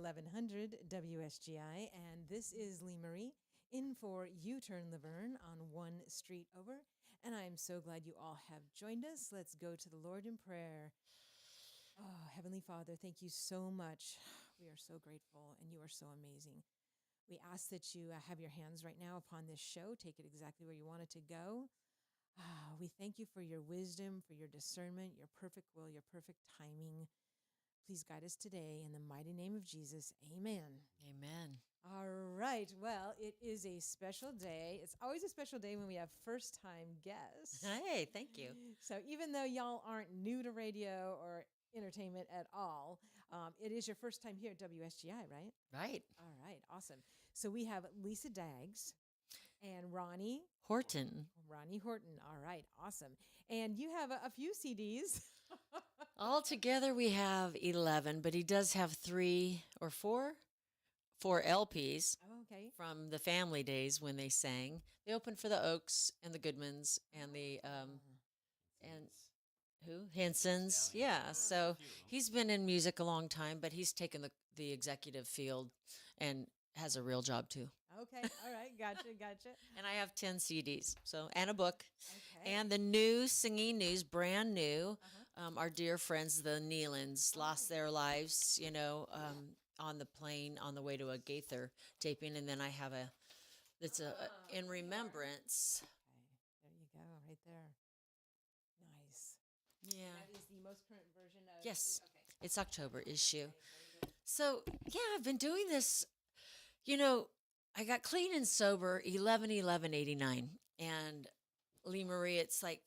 1100 WSGI, and this is Lee Marie in for U-Turn Laverne on One Street Over. And I'm so glad you all have joined us. Let's go to the Lord in prayer. Oh, Heavenly Father, thank you so much. We are so grateful, and you are so amazing. We ask that you have your hands right now upon this show. Take it exactly where you want it to go. We thank you for your wisdom, for your discernment, your perfect will, your perfect timing. Please guide us today in the mighty name of Jesus. Amen. Amen. All right. Well, it is a special day. It's always a special day when we have first-time guests. Hey, thank you. So even though y'all aren't new to radio or entertainment at all, it is your first time here at WSGI, right? Right. All right. Awesome. So we have Lisa Daggs and Ronnie Horton. Horton. All right. Awesome. And you have a few CDs. Altogether, we have 11, but he does have four LPs Oh, okay. from the family days when they sang. They opened for the Oaks and the Goodmans and the and who Hensons. Yeah, so he's been in music a long time, but he's taken the executive field and has a real job too. Okay. All right. Gotcha. And I have 10 CDs, so and a book. Okay. And the new Singing News, brand new. Uh-huh. Our dear friends, the Nealons, lost their lives, on the plane on the way to a Gaither taping. And then I have it's in remembrance. Okay. There you go. Right there. Nice. Yeah. That is the most current version of. Yes. Okay. It's October issue. Okay, very good. So, yeah, I've been doing this. I got clean and sober 11/11/89. And Lee Marie, it's like,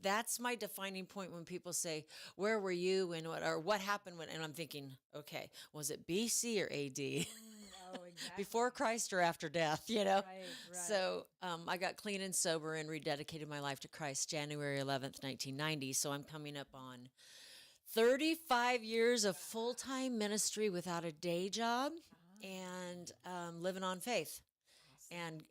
that's my defining point when people say, where were you and what happened when, and I'm thinking, okay, was it BC or AD? Oh, exactly. Before Christ or after death, Right. So I got clean and sober and rededicated my life to Christ January 11th, 1990. So I'm coming up on 35 years of full-time ministry without a day job and living on faith. And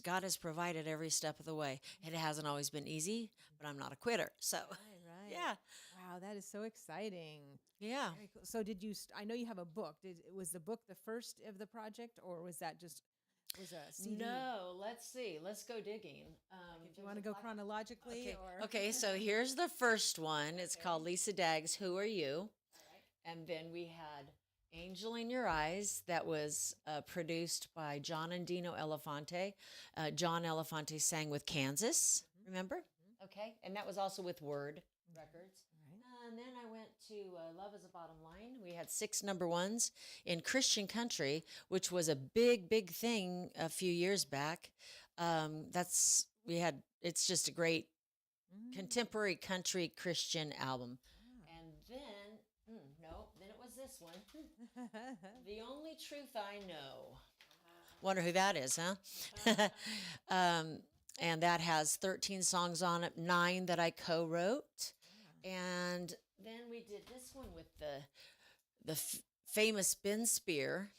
God has provided every step of the way. It hasn't always been easy, but I'm not a quitter. So, Right. yeah. Wow, that is so exciting. Yeah. Very cool. So did you, I know you have a book. Was the book the first of the project, or was that was a CD? No, let's see. Let's go digging. If you want to go chronologically Okay, so here's the first one. It's called Lisa Daggs, Who Are You? All right. And then we had Angel in Your Eyes, that was produced by John and Dino Elefante. John Elefante sang with Kansas, remember? Okay, and that was also with Word Records. Right. And then I went to Love is a Bottom Line. We had 6 number ones in Christian country, which was a big, big thing a few years back. It's just a great contemporary country Christian album. And then, then it was this one. The Only Truth I Know. Wonder who that is, huh? And that has 13 songs on it, 9 that I co-wrote. And then we did this one with the famous Ben Spear.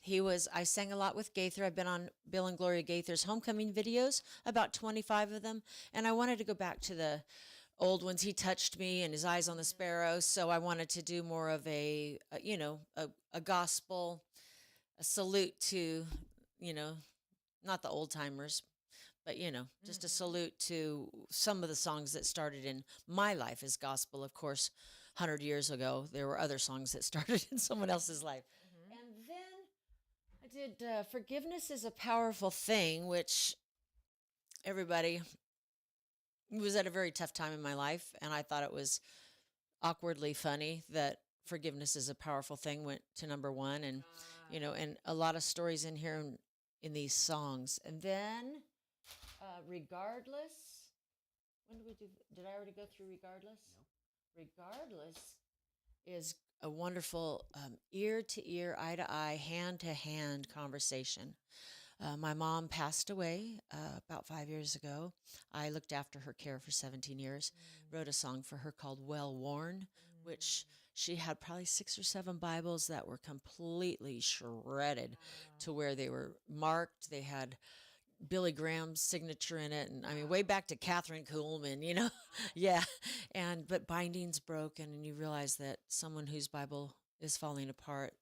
I sang a lot with Gaither. I've been on Bill and Gloria Gaither's homecoming videos, about 25 of them. And I wanted to go back to the old ones. He touched me and his eyes on the sparrow. So I wanted to do more of a gospel, a salute to, not the old timers, but, just a salute to some of the songs that started in my life as gospel. Of course, 100 years ago, there were other songs that started in someone else's life. And then I did Forgiveness is a Powerful Thing, which everybody was at a very tough time in my life. And I thought it was awkwardly funny that Forgiveness is a Powerful Thing went to number 1. And, and a lot of stories in here in these songs. And then Regardless. When did we do? Did I already go through Regardless? No. Regardless is a wonderful ear to ear, eye to eye, hand to hand conversation. My mom passed away about 5 years ago. I looked after her care for 17 years, wrote a song for her called Well Worn, which she had probably 6 or 7 Bibles that were completely shredded to where they were marked. They had Billy Graham's signature in it. And I mean, way back to Catherine Kuhlman, yeah. But binding's broken and you realize that someone whose Bible is falling apart,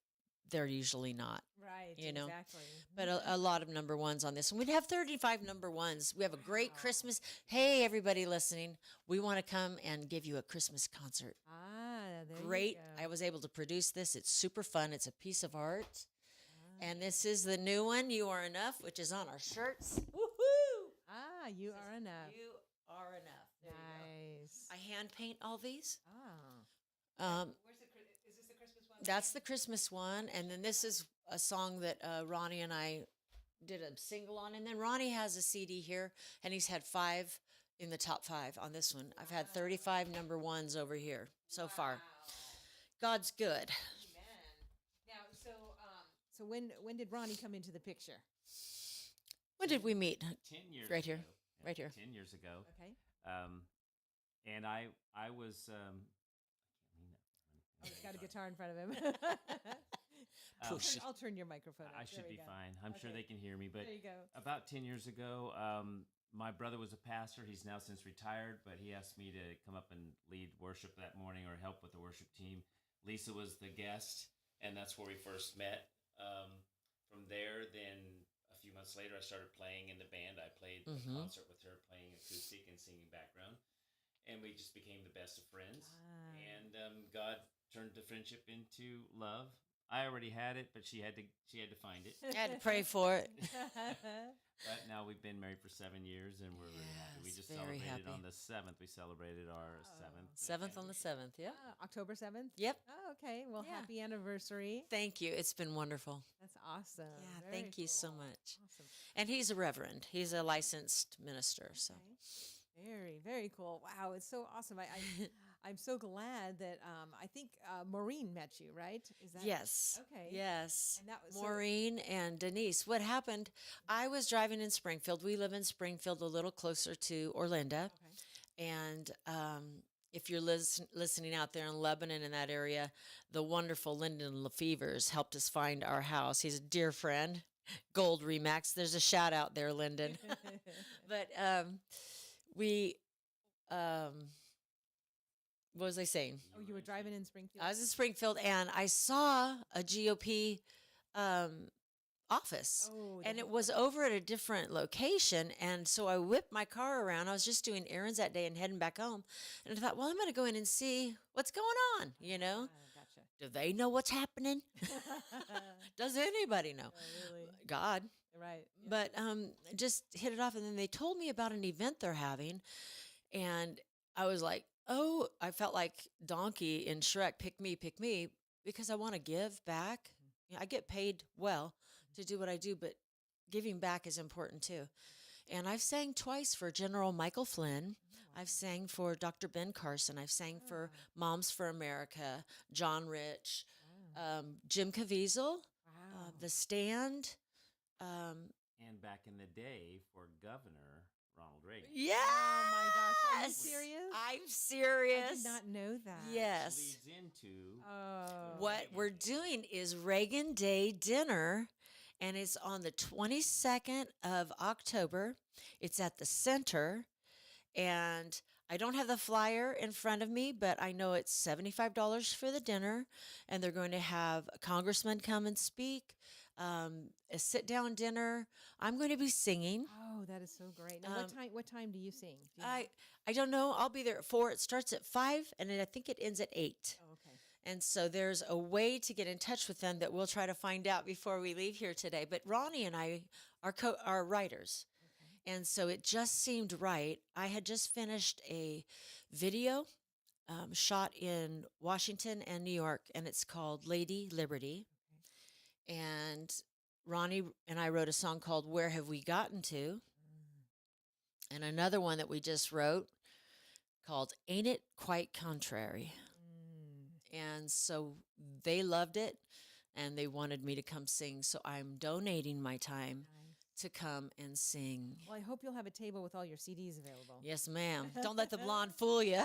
they're usually not. Right. You know, Exactly. but a lot of number ones on this. And we'd have 35 number ones. We have a great Christmas. Hey, everybody listening, we want to come and give you a Christmas concert. There Great. you go. I was able to produce this. It's super fun. It's a piece of art. And this is the new one, You Are Enough, which is on our shirts. Woohoo! You are enough. You are enough. There you Nice. go. I hand paint all these. Ah. Is this the Christmas one? That's the Christmas one. And then this is a song that Ronnie and I did a single on. And then Ronnie has a CD here, and he's had 5 in the top 5 on this one. I've had 35 number ones over here so far. God's good. Amen. Now, so when did Ronnie come into the picture? When did we meet? 10 years Right here. ago. Right here. 10 years ago. Okay. And I was Oh, he's got a guitar in front of him. Push. I'll turn your microphone up. I There should we be go. fine. I'm sure Okay. they can hear me. But There you go. about 10 years ago, my brother was a pastor. He's now since retired, but he asked me to come up and lead worship that morning or help with the worship team. Lisa was the guest, and that's where we first met. From there, then a few months later, I started playing in the band. I played a concert with her, playing acoustic and singing background, and we just became the best of friends. And God turned the friendship into love. I already had it, but she had to find it. I had to pray for it. But now we've been married for 7 years, and we're really happy. We Yes, just very celebrated happy. on the 7th. We celebrated our 7th. 7th on the 7th, yeah. October 7th? Yep. Oh, okay. Well, Yeah. happy anniversary. Thank you. It's been wonderful. That's awesome. Yeah, Very thank you so cool. much. Awesome. And he's a reverend. He's a licensed minister. So Okay. Very, very cool. Wow, it's so awesome. I'm so glad that I think Maureen met you, right? Is that yes. Okay. Yes. And that was so- Maureen and Denise. What happened? I was driving in Springfield. We live in Springfield, a little closer to Orlando. Okay. And if you're listening out there in Lebanon in that area, the wonderful Lyndon Lefevers helped us find our house. He's a dear friend, Gold Remax. There's a shout out there, Lyndon. But we, what was I saying? Oh, you were driving in Springfield? I was in Springfield, and I saw a GOP office. Oh, And the- it was over at a different location. And so I whipped my car around. I was just doing errands that day and heading back home. And I thought, well, I'm going to go in and see what's going on, you know? Gotcha. Do they know what's happening? Does anybody know? Oh, really? God. Right. Yeah. But just hit it off. And then they told me about an event they're having. And I was like, oh, I felt like Donkey in Shrek, pick me, because I want to give back. You know, I get paid well to do what I do, but giving back is important too. And I've sang twice for General Michael Flynn. I've sang for Dr. Ben Carson. I've sang for Moms for America, John Rich, Jim Caviezel, Wow. The Stand. And back in the day for Governor Ronald Reagan. Yes. Oh my gosh, are you serious? I'm I serious. did not know that. Yes. Leads into Oh. What we're doing is Reagan Day dinner, and it's on the 22nd of October. It's at the center, and I don't have the flyer in front of me, but I know it's $75 for the dinner, and they're going to have a congressman come and speak, a sit-down dinner. I'm going to be singing. Oh, that is so great. Now, what time do you sing? Do you know? I don't know. I'll be there at 4. It starts at 5, and I think it ends at 8. Oh, okay. And so there's a way to get in touch with them that we'll try to find out before we leave here today. But Ronnie and I are writers. And so it just seemed right. I had just finished a video shot in Washington and New York, and it's called Lady Liberty. And Ronnie and I wrote a song called Where Have We Gotten To? And another one that we just wrote called Ain't It Quite Contrary? And so they loved it, and they wanted me to come sing. So I'm donating my time to come and sing. Well, I hope you'll have a table with all your CDs available. Yes, ma'am. Don't let the blonde fool you.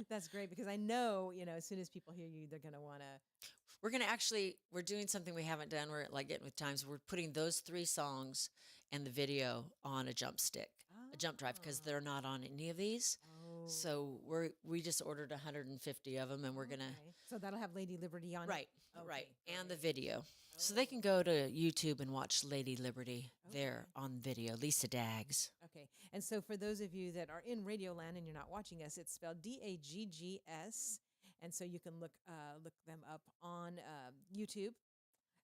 That's great because I know, as soon as people hear you, they're going to want to. We're doing something we haven't done. We're like getting with times. We're putting those 3 songs and the video on a jump stick, a jump drive, because they're not on any of these. Oh, So we just ordered 150 of them, and we're gonna So that'll have Lady Liberty on. right, Okay, right, and the great. video. So they can go to YouTube and watch Lady Liberty there on video. Lisa Daggs. Okay. And so for those of you that are in Radio Land and you're not watching us, it's spelled Daggs. And so you can look them up on YouTube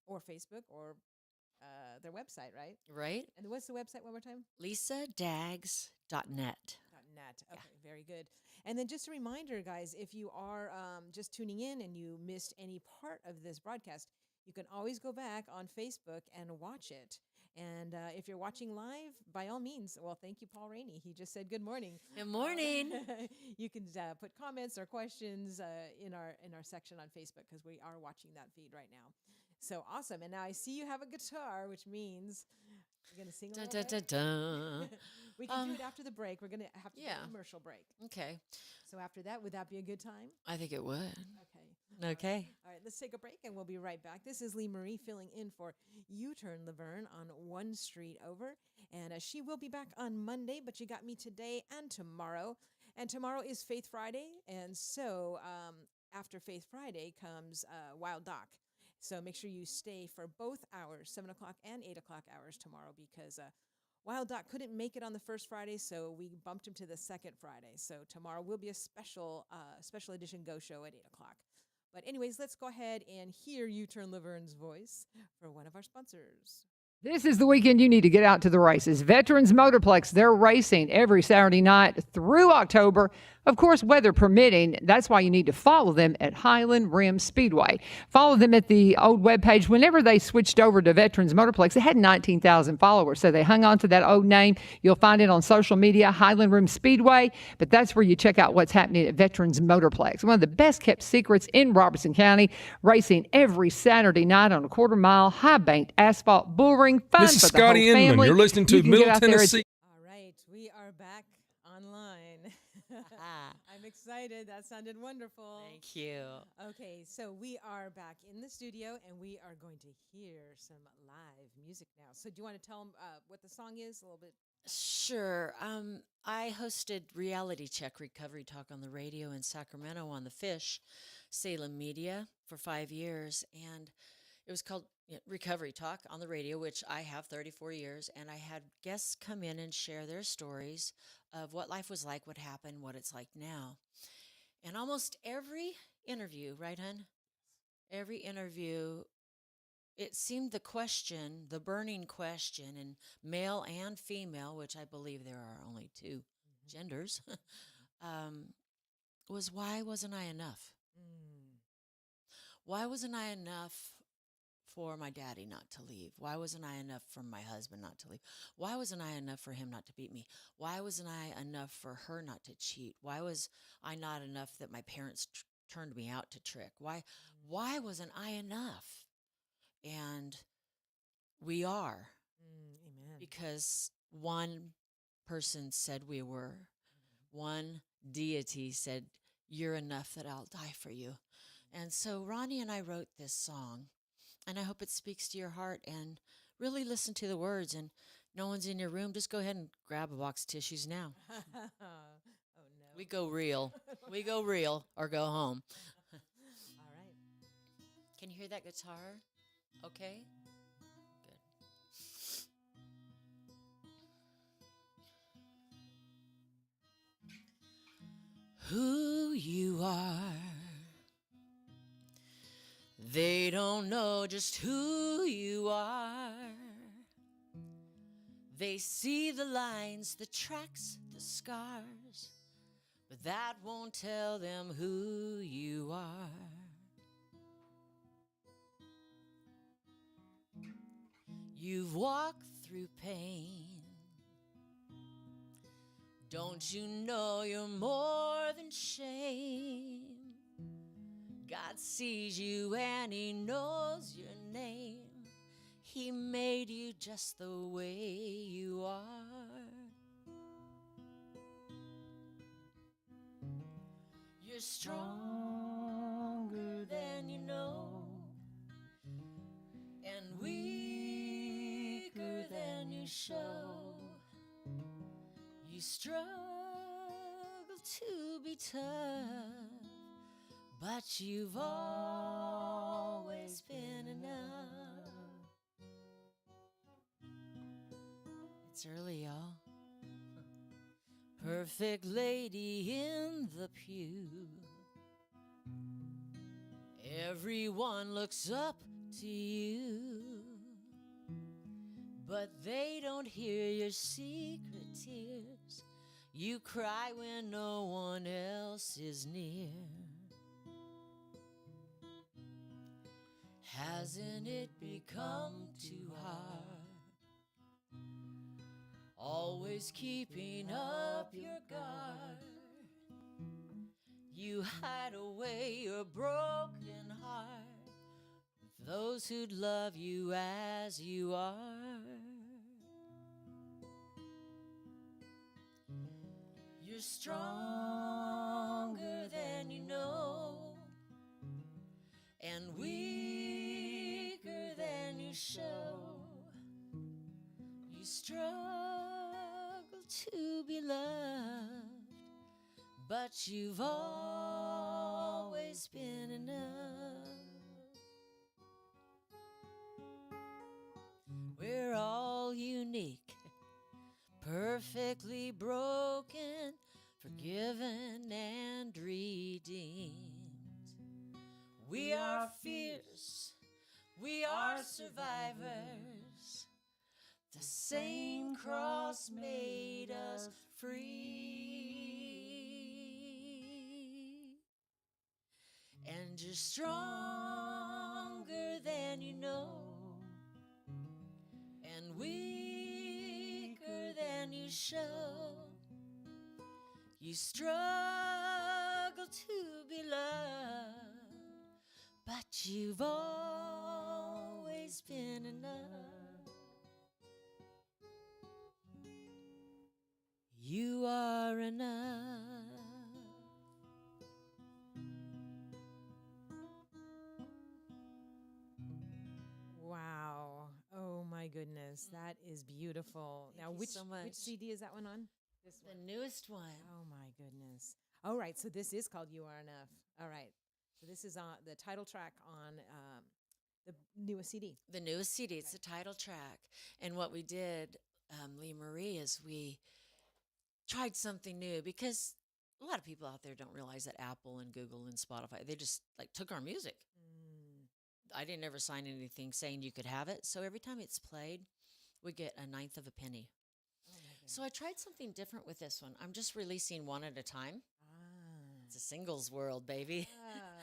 or Facebook or their website, right? Right? And what's the website one more time? LisaDaggs.net. .net. Okay, very good. And then just a reminder, guys, if you are just tuning in and you missed any part of this broadcast, you can always go back on Facebook and watch it. And if you're watching live, by all means, well, thank you, Paul Rainey. He just said good morning. Good morning. You can put comments or questions in our section on Facebook because we are watching that feed right now. So awesome. And now I see you have a guitar, which means you're going to sing a little bit. We can do it after the break. We're going to have to do a commercial break. Okay. So after that, would that be a good time? I think it would. Okay. Okay. All right, let's take a break and we'll be right back. This is Lee Marie filling in for U-Turn Laverne on 1 Street Over. And she will be back on Monday, but you got me today and tomorrow. And tomorrow is Faith Friday. And so after Faith Friday comes Wild Doc. So make sure you stay for both hours, 7 o'clock and 8 o'clock hours tomorrow, because Wild Doc couldn't make it on the first Friday, so we bumped him to the second Friday. So tomorrow will be a special edition Go Show at 8 o'clock. But anyways, let's go ahead and hear U-Turn Laverne's voice for one of our sponsors. This is the weekend you need to get out to the races. Veterans Motorplex, they're racing every Saturday night through October. Of course, weather permitting. That's why you need to follow them at Highland Rim Speedway. Follow them at the old webpage. Whenever they switched over to Veterans Motorplex, they had 19,000 followers, so they hung on to that old name. You'll find it on social media, Highland Rim Speedway, but that's where you check out what's happening at Veterans Motorplex. One of the best-kept secrets in Robertson County, racing every Saturday night on a quarter-mile, high-banked asphalt bull ring. Fun This is for the Scotty whole Inman. family. You're listening to You can get Middle out there at Tennessee. All right, we are back online. I'm excited. That sounded wonderful. Thank you. Okay, so we are back in the studio, and we are going to hear some live music now. So do you want to tell them what the song is a little bit? Sure. I hosted Reality Check Recovery Talk on the radio in Sacramento on the Fish Salem Media for 5 years, and it was called Recovery Talk on the radio, which I have 34 years, and I had guests come in and share their stories of what life was like, what happened, what it's like now. And almost every interview, right, hon? Every interview, it seemed the burning question, in male and female, which I believe there are only two genders, was why wasn't I enough? Why wasn't I enough for my daddy not to leave? Why wasn't I enough for my husband not to leave? Why wasn't I enough for him not to beat me? Why wasn't I enough for her not to cheat? Why was I not enough that my parents turned me out to trick? Why wasn't I enough? And we are. Amen. Because one person said we were. One deity said, you're enough that I'll die for you. And so Ronnie and I wrote this song, and I hope it speaks to your heart, and really listen to the words. And no one's in your room, just go ahead and grab a box of tissues now. Oh, no. We go real. We go real or go home. All right. Can you hear that guitar? Okay? Good. Who you are, they don't know just who you are. They see the lines, the tracks, the scars, but that won't tell them who you are. You've walked through pain. Don't you know you're more than shame? God sees you and He knows your name. He made you just the way you are. You're stronger than you know, and weaker than you show. You struggle to be tough, but you've always been enough. It's early, y'all. Perfect lady in the pew. Everyone looks up to you, but they don't hear your secret tears. You cry when no one else is near. Hasn't it become too hard? Always keeping up your guard. You hide away your broken heart with those who'd love you as you are. You're stronger than you know, and weaker than you show. You struggle to be loved, but you've always been enough. We're all unique, perfectly broken, forgiven and redeemed. We are fierce, we are survivors. The same cross made us free. And you're stronger than you know, and weaker than you show. You struggle to be loved, but you've always been enough. You are enough. Wow. Oh my goodness. That is beautiful. Thank Now, you which so much. which CD is that one on? This The one. newest one. Oh my goodness. All right. So this is called You Are Enough. All right. So this is on the title track on the newest CD. The newest CD. It's the title track. And what we did, Lee Marie, is we tried something new, because a lot of people out there don't realize that Apple and Google and Spotify, they just like took our music. I didn't ever sign anything saying you could have it. So every time it's played, we get a ninth of a penny. Oh my goodness. So I tried something different with this one. I'm just releasing one at a time. Ah. It's a singles world, baby. Ah.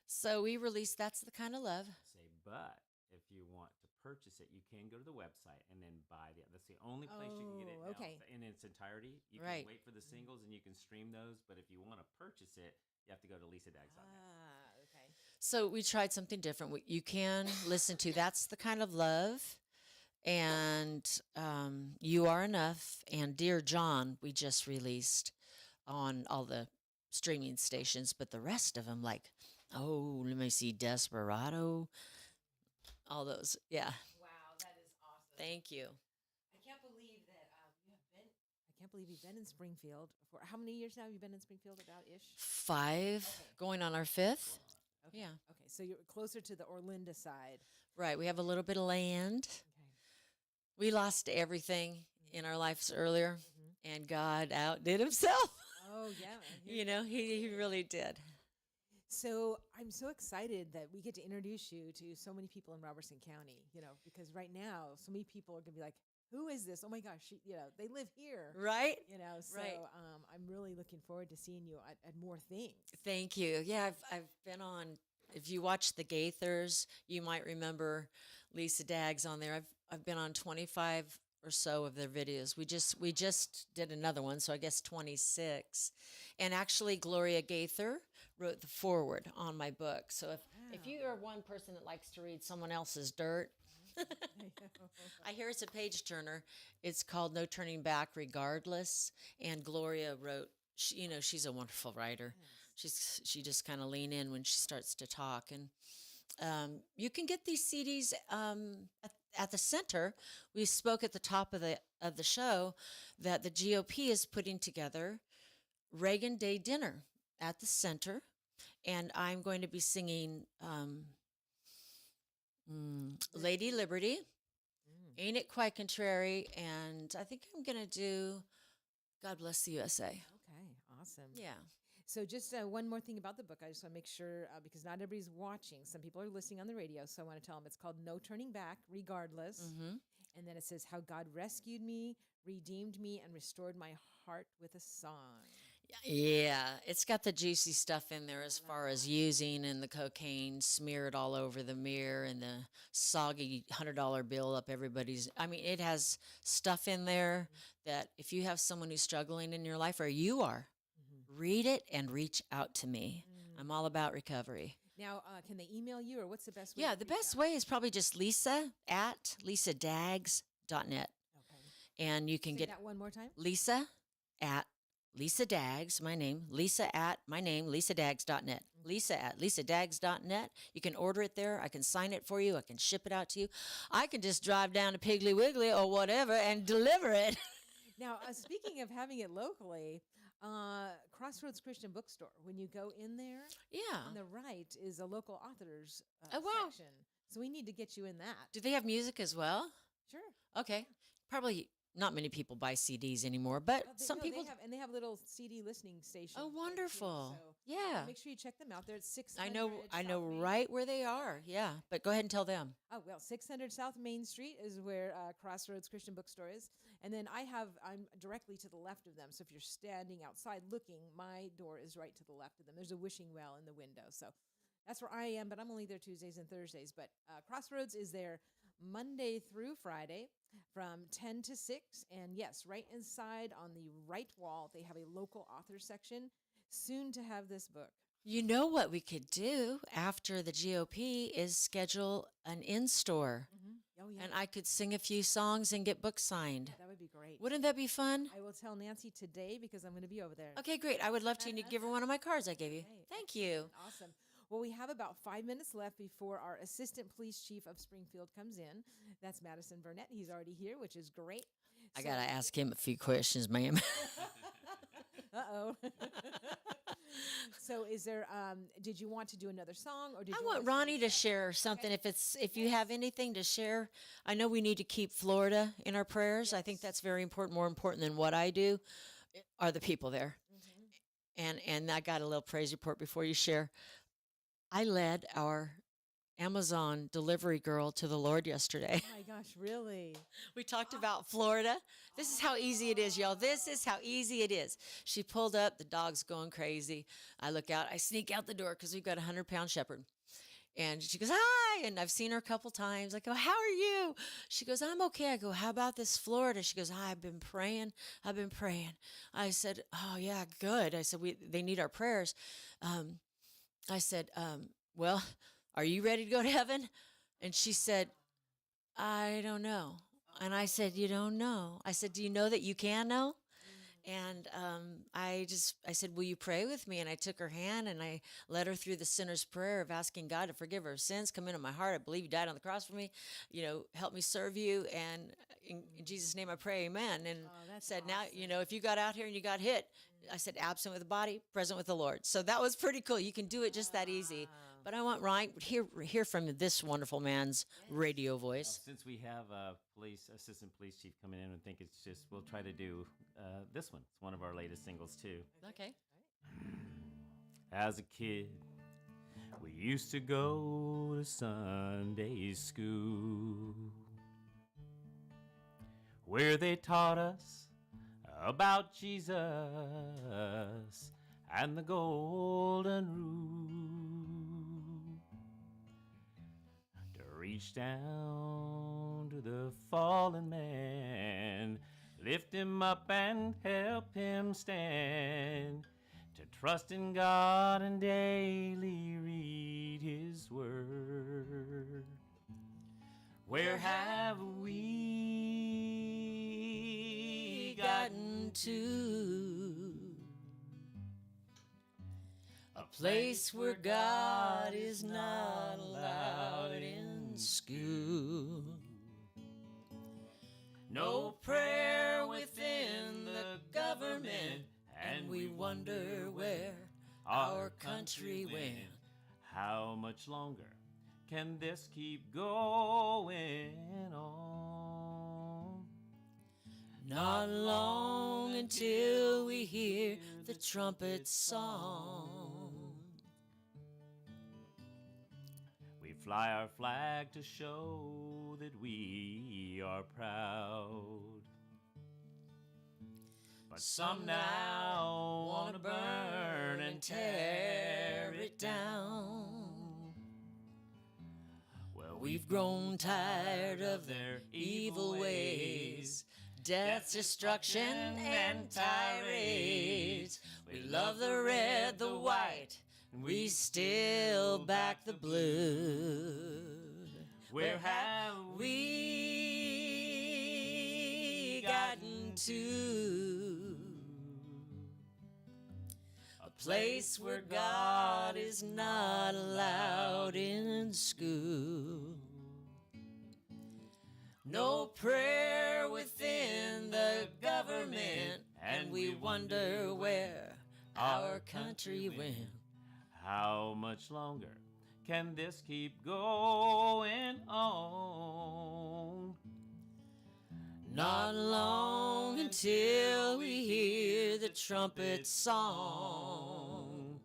So we released That's the Kind of Love. Say, but if you want to purchase it, you can go to the website and then buy the. That's the only place you can get it Oh, now okay. in its entirety. You Right. can wait for the singles and you can stream those. But if you want to purchase it, you have to go to lisadaggs.net. Okay. So we tried something different. You can listen to That's the Kind of Love and You Are Enough and Dear John, we just released on all the streaming stations, but the rest of them, like, oh, let me see, Desperado, all those. Yeah. Wow, that is awesome. Thank you. I can't believe that you have been. I can't believe you've been in Springfield for how many years now? Have you been in Springfield about ish? 5, going on our 5th. Okay. Yeah. Okay, so you're closer to the Orlinda side. Right. We have a little bit of land. Okay. We lost everything in our lives earlier, and God outdid himself. Oh yeah. I hear You know, he really did. So I'm so excited that we get to introduce you to so many people in Robertson County, because right now so many people are going to be like, who is this? Oh my gosh, they live here, Right? so Right. I'm really looking forward to seeing you at more things. Thank you. Yeah, I've been on. If you watch the Gaithers, you might remember Lisa Daggs on there. I've been on 25 or so of their videos. We just did another one, so I guess 26. And actually, Gloria Gaither wrote the foreword on my book. So if you are one person that likes to read someone else's dirt, I hear it's a page turner. It's called No Turning Back Regardless. And Gloria wrote, she's a wonderful writer. She just kind of lean in when she starts to talk. And you can get these CDs at the center. We spoke at the top of the show that the GOP is putting together Reagan Day dinner at the center, and I'm going to be singing Lady Liberty, Ain't It Quite Contrary, and I think I'm going to do God Bless the USA. Okay, awesome. Yeah. So just one more thing about the book. I just want to make sure, because not everybody's watching. Some people are listening on the radio, so I want to tell them it's called No Turning Back, Regardless. Mm-hmm. And then it says how God rescued me, redeemed me, and restored my heart with a song. Yeah, it's got the juicy stuff in there as far as using and the cocaine smeared all over the mirror and the soggy $100 bill up everybody's. I mean, it has stuff in there that if you have someone who's struggling in your life, or you are, read it and reach out to me. I'm all about recovery. Now, can they email you, or what's the best way? Yeah, to the reach best out? way is probably just Lisa at lisadaggs.net. Okay. And you can Say get that one more time. Lisa at Lisa Daggs, my name, Lisa at my name, lisadaggs.net. Lisa at lisadaggs.net. You can order it there. I can sign it for you. I can ship it out to you. I can just drive down to Piggly Wiggly or whatever and deliver it. Now, speaking of having it locally, Crossroads Christian Bookstore, when you go in there, Yeah. on the right is a local authors Oh, wow. section. So we need to get you in that. Do they have music as well? Sure. Okay. Probably not many people buy CDs anymore, but some people. They have little CD listening stations. Oh, there, too, wonderful. so Yeah. make sure you check them out. They're at 600. I know South Main. right where they are. Yeah. But go ahead and tell them. Oh, well, 600 South Main Street is where Crossroads Christian Bookstore is. And then I'm directly to the left of them. So if you're standing outside looking, my door is right to the left of them. There's a wishing well in the window. So that's where I am, but I'm only there Tuesdays and Thursdays. But Crossroads is there Monday through Friday from 10 to 6. And yes, right inside on the right wall, they have a local author section, soon to have this book. You know what we could do after the GOP is schedule an in-store. Oh, yeah. And I could sing a few songs and get books signed. That would be great. Wouldn't that be fun? I will tell Nancy today because I'm going to be over there. Okay, great. I would love to give her one of my cards I gave you. Okay, Thank you. Awesome. Well, we have about 5 minutes left before our Assistant Police Chief of Springfield comes in. That's Madison Burnett. He's already here, which is great. I got to ask him a few questions, ma'am. Uh-oh. So is there, did you want to do another song, or did I you want us Ronnie to finish share something if you have anything to share. I know we need to keep Florida in our prayers. I think that's very important. More important than what I do are the people there. And I got a little praise report before you share. I led our Amazon delivery girl to the Lord yesterday. Oh, my gosh, really? We talked about Florida. This is how easy it is, y'all. This is how easy it is. She pulled up. The dog's going crazy. I look out. I sneak out the door because we've got a 100-pound shepherd. And she goes, hi. And I've seen her a couple times. I go, how are you? She goes, I'm okay. I go, how about this Florida? She goes, I've been praying. I've been praying. I said, oh, yeah, good. I said, they need our prayers. I said, well, are you ready to go to heaven? And she said, I don't know. And I said, you don't know? I said, do you know that you can know? And I said, will you pray with me? And I took her hand and I led her through the sinner's prayer of asking God to forgive her sins, come into my heart. I believe you died on the cross for me. Help me serve you. And in Jesus' name I pray, amen. And said, now, if you got out here and you got hit, I said, absent with the body, present with the Lord. So that was pretty cool. You can do it just that easy. But I want Ryan hear from this wonderful man's radio voice. Since we have a assistant police chief coming in, I think we'll try to do this one. It's one of our latest singles too. Okay. As a kid, we used to go to Sunday school, where they taught us about Jesus and the golden rule, to reach down to the fallen man, lift him up and help him stand, to trust in God and daily read his word. Where have we gotten to? A place where God is not allowed in school. No prayer within the government, and we wonder country wind. How much longer can this keep going on? Not long until we hear the trumpet song. We fly our flag to show that we are proud. But some now want to burn and tear it down. Well, We've grown tired of their evil ways, death, destruction, and tirades. We love the red, the white, and we still back the blue. where have we gotten to? A place where God is not allowed in school. No prayer within the government, and we wonder where our country went. How much longer can this keep going on? Not long until we hear the trumpet song.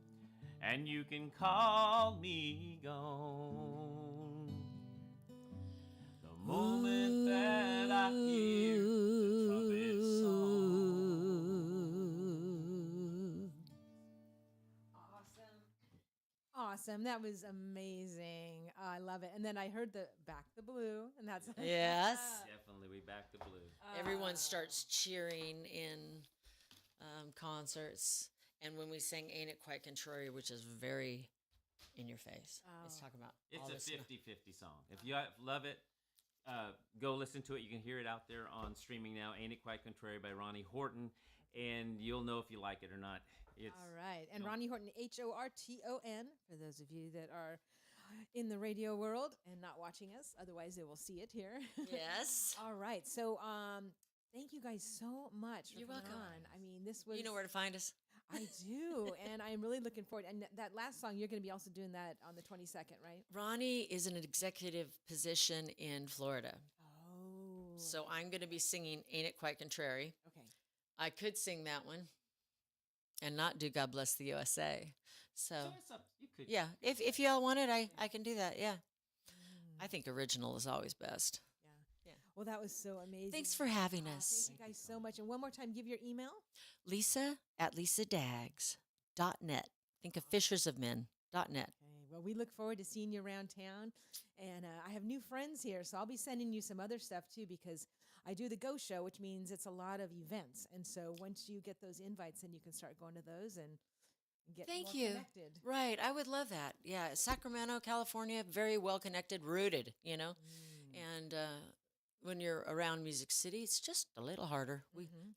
And you can call me gone. The moment that I hear the trumpet song. Awesome. That was amazing. I love it. And then I heard the Back the Blue, and that's Yes. Definitely, we back the blue. Everyone starts cheering in concerts. And when we sing Ain't It Quite Contrary, which is very in your face, it's talking about It's all a this 50-50 song. If you love it, go listen to it. You can hear it out there on streaming now. Ain't It Quite Contrary by Ronnie Horton. And you'll know if you like it or not. It's, All right. And you know, Ronnie Horton, Horton, for those of you that are in the radio world and not watching us. Otherwise, they will see it here. Yes. All right. So thank you guys so much for You're coming welcome. on. I mean, this was... You know where to find us. I do. And I'm really looking forward. And that last song, you're going to be also doing that on the 22nd, right? Ronnie is in an executive position in Florida. Oh. So I'm going to be singing Ain't It Quite Contrary. Okay. I could sing that one and not do God Bless the USA. So, so it's up. You could. yeah, if y'all want it, I can do that, yeah. I think original is always best. Yeah. Well, that was so amazing. Thanks for having us. Thank you guys so much. And one more time, give your email. Lisa@lisadaggs.net. Think of fishersofmen.net. Okay. Well, we look forward to seeing you around town. And I have new friends here, so I'll be sending you some other stuff too, because I do the Go Show, which means it's a lot of events. And so once you get those invites, then you can start going to those and get Thank more you. connected. Right, I would love that. Yeah, Sacramento, California, very well connected, rooted, you know. And when you're around Music City, it's just a little harder.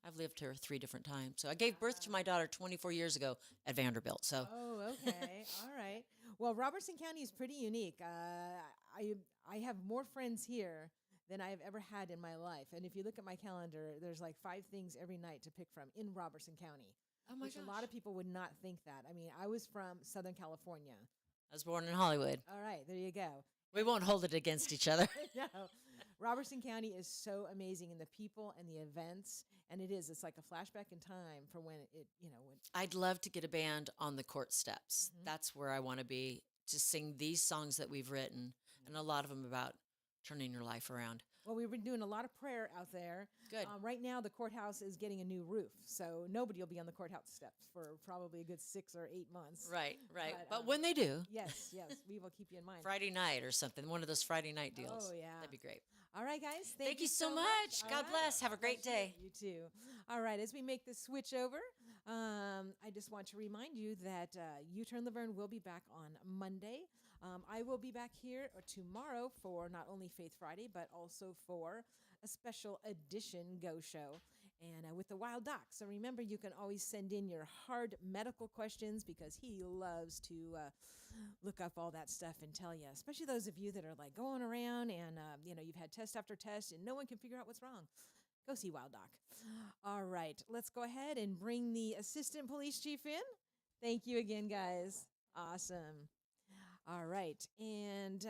I've lived here 3 different times. So I gave birth to my daughter 24 years ago at Vanderbilt. So Oh, okay. All right. Well, Robertson County is pretty unique. I have more friends here than I've ever had in my life. And if you look at my calendar, there's like 5 things every night to pick from in Robertson County. oh my Which gosh. a lot of people would not think that. I mean, I was from Southern California. I was born in Hollywood. All right, there you go. We won't hold it against each other. No, Robertson County is so amazing in the people and the events, and it's like a flashback in time from when when I'd love to get a band on the court steps. That's where I want to be, to sing these songs that we've written, and a lot of them about turning your life around. Well, we've been doing a lot of prayer out there. Good. Right now, the courthouse is getting a new roof, so nobody will be on the courthouse steps for probably a good 6 or 8 months. Right. But, But when they do, Yes, we will keep you in mind. Friday night or something, one of those Friday night deals. Oh, yeah. That'd be great. All right, guys. Thank you so much. All God bless. Have a great Bless day. You too. All right, as we make the switch over, I just want to remind you that U-Turn Laverne will be back on Monday. I will be back here tomorrow for not only Faith Friday, but also for a special edition Go Show. And with the Wild Doc. So remember, you can always send in your hard medical questions because he loves to look up all that stuff and tell you, especially those of you that are like going around and, you've had test after test and no one can figure out what's wrong. Go see Wild Doc. All right, let's go ahead and bring the assistant police chief in. Thank you again, guys. Awesome. All right. And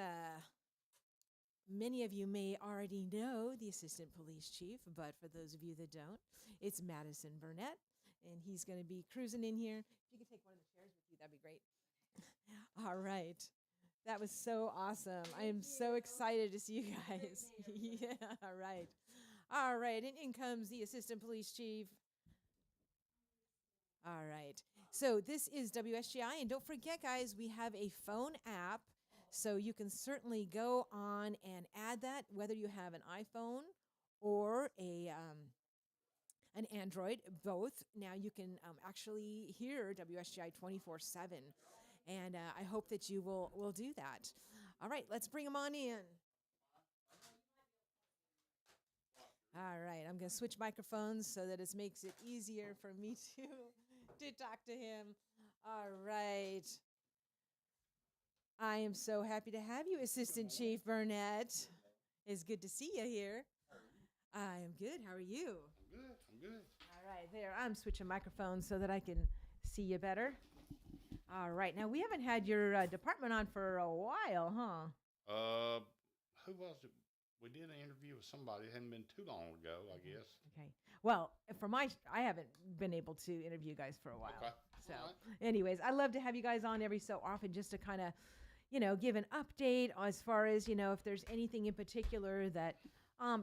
many of you may already know the assistant police chief, but for those of you that don't, it's Madison Burnett, and he's going to be cruising in here. If you could take one of the chairs with you, that'd be great. All right. That was so awesome. I am so excited to see you guys. Yeah, all right. All right. And in comes the assistant police chief. All right. So this is WSGI. And don't forget, guys, we have a phone app. So you can certainly go on and add that, whether you have an iPhone or an Android, both. Now you can actually hear WSGI 24/7. And I hope that you will do that. All right, let's bring them on in. All right, I'm going to switch microphones so that it makes it easier for me to talk to him. All right. I am so happy to have you, Assistant Chief Burnett. It's good to see you here. I am good. How are you? I'm good. All right, there. I'm switching microphones so that I can see you better. All right. Now, we haven't had your department on for a while, huh? Who was it? We did an interview with somebody. It hadn't been too long ago, I guess. Okay. Well, I haven't been able to interview you guys for a while. Okay. So, All right. anyways, I love to have you guys on every so often just to kind of, give an update as far as, if there's anything in particular that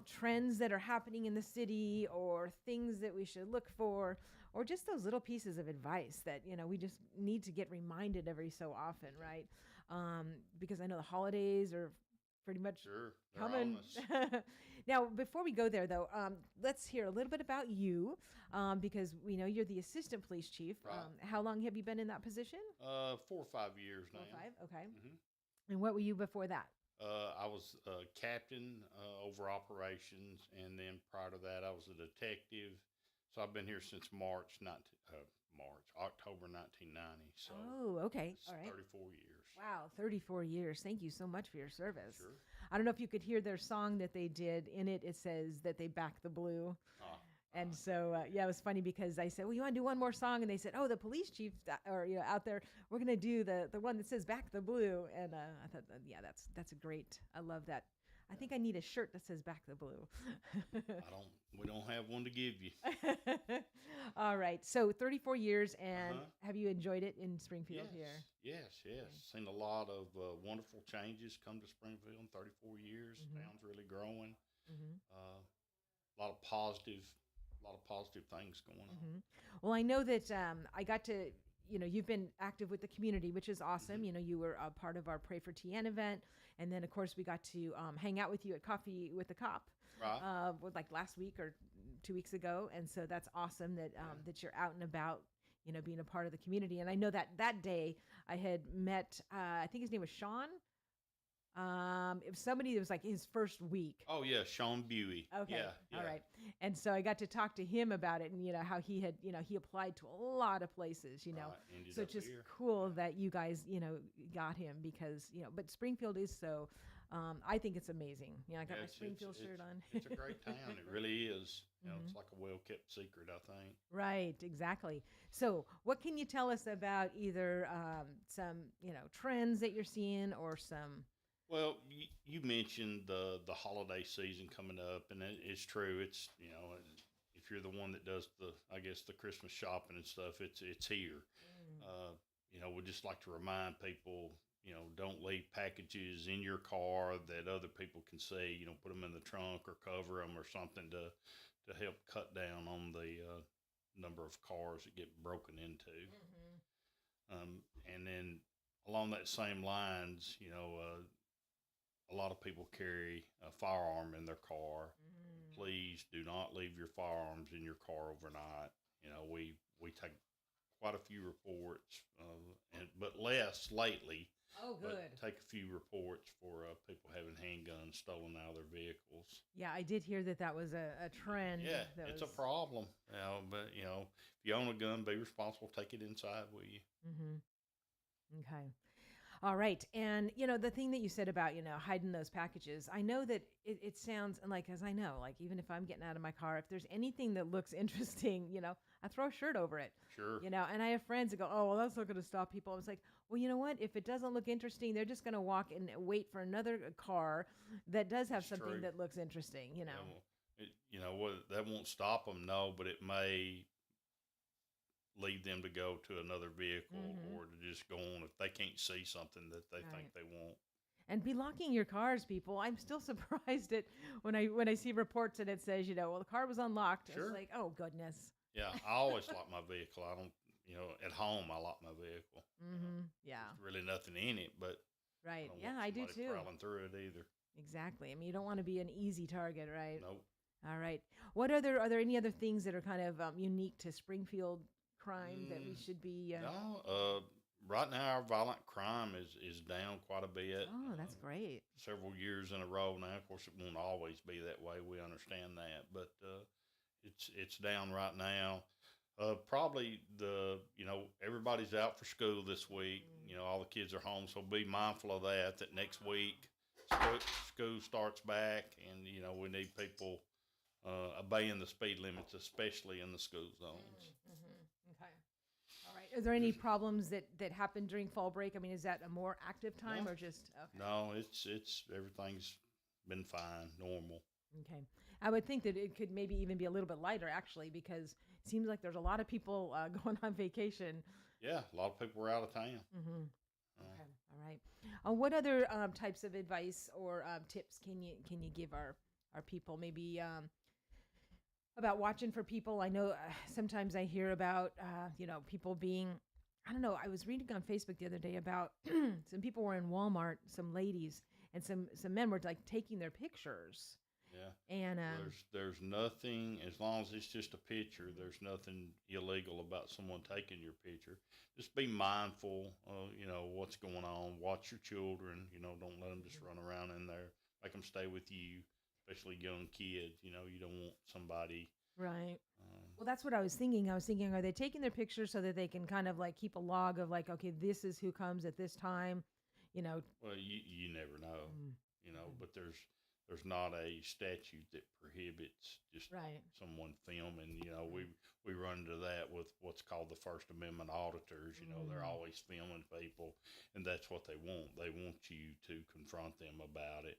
trends that are happening in the city or things that we should look for, or just those little pieces of advice that, we just need to get reminded every so often, right? Because I know the holidays are pretty much Sure. They're coming. on us. Now, before we go there, though, let's hear a little bit about you, because we know you're the assistant police chief. Right. How long have you been in that position? 4 or 5 years now. 4 or 5? Okay. Mhm. And what were you before that? I was captain over operations, and then prior to that, I was a detective. So I've been here since October 1990. So Oh, okay. it's All right. 34 years. Wow, 34 years. Thank you so much for your service. Sure. I don't know if you could hear their song that they did. In it, it says that they back the blue. And so, it was funny because I said, well, you want to do one more song? And they said, oh, the police chief, out there, we're going to do the one that says back the blue. And I thought, that's a great, I love that. I think I need a shirt that says back the blue. We don't have one to give you. All right. So 34 years, and Uh-huh. have you enjoyed it in Springfield Yes, here? yes. Seen a lot of wonderful changes come to Springfield in 34 years. Mhm. Town's really growing. Mm-hmm. A lot of positive things going on. Mm-hmm. Well, I know that I got to, you've been active with the community, which is awesome. Mhm. You were a part of our Pray for TN event. And then, of course, we got to hang out with you at Coffee with the Cop, Right. like last week or 2 weeks ago. And so that's awesome that that you're out and about, being a part of the community. And I know that day I had met, I think his name was Sean. It was somebody that was like his first week. Oh yeah, Sean Buey. Okay. Yeah. All right. And so I got to talk to him about it, and how he had, he applied to a lot of places, Right, ended So up it's just here. cool that you guys, got him because, but Springfield is so, I think it's amazing. I got Yeah, my Springfield shirt on. It's a great town. It really is. Mhm. It's like a well kept secret, I think. Right, exactly. So what can you tell us about either some, trends that you're seeing or some, Well, you mentioned the holiday season coming up, and it's true. It's if you're the one that does the Christmas shopping and stuff, it's here. We'd just like to remind people, don't leave packages in your car that other people can see. Put them in the trunk or cover them or something to help cut down on the number of cars that get broken into. And then along that same lines, a lot of people carry a firearm in their car. Please do not leave your firearms in your car overnight. We take quite a few reports, but less lately. Oh, good. But take a few reports for people having handguns stolen out of their vehicles. Yeah, I did hear that was a trend. Yeah, that it's was, a problem. But if you own a gun, be responsible. Take it inside with you. Mm-hmm. Okay. All right. And, the thing that you said about, hiding those packages, I know that it sounds and like, as I know, like, even if I'm getting out of my car, if there's anything that looks interesting, I throw a shirt over it. Sure. And I have friends that go, oh, well, that's not going to stop people. I was like, well, you know what? If it doesn't look interesting, they're just going to walk and wait for another car that does have It's something true. that looks interesting, Yeah, well, that won't stop them, no, but it may lead them to go to another vehicle or to just go on if they can't see something that they think they want. And be locking your cars, people. I'm still surprised at when I see reports and it says, well, the car was unlocked. Sure. It's like, oh, goodness. Yeah, I always lock my vehicle. I don't, at home I lock my vehicle. Yeah. There's really nothing in it, but Right. I don't Yeah, want I do somebody too. prowling through it either. Exactly. I mean, you don't want to be an easy target, right? Nope. All right. Are there any other things that are kind of unique to Springfield crime that we should be? No. Right now our violent crime is down quite a bit. Oh, that's great. Several years in a row now. Of course, it won't always be that way. We understand that, but it's down right now. Probably everybody's out for school this week. All the kids are home, so be mindful of that. That next week school starts back, and we need people obeying the speed limits, especially in the school zones. Okay. All right. Are there any problems that happen during fall break? I mean, is that a more active time No. or just okay? No, it's everything's been fine, normal. Okay. I would think that it could maybe even be a little bit lighter, actually, because it seems like there's a lot of people going on vacation. Yeah, a lot of people were out of town. Okay. All right. What other types of advice or tips can you give our people? Maybe about watching for people. I know sometimes I hear about people being. I don't know. I was reading on Facebook the other day about some people were in Walmart, some ladies, and some men were like taking their pictures. Yeah. And There's nothing, as long as it's just a picture, there's nothing illegal about someone taking your picture. Just be mindful of, what's going on. Watch your children, don't let them just run around in there. Make them stay with you, especially young kids. You don't want somebody. right. Well, that's what I was thinking. Are they taking their pictures so that they can kind of like keep a log of like, okay, this is who comes at this time, Well, you never know, but there's not a statute that prohibits just Right. someone filming. We run into that with what's called the First Amendment auditors. They're always filming people, and that's what they want. They want you to confront them about it.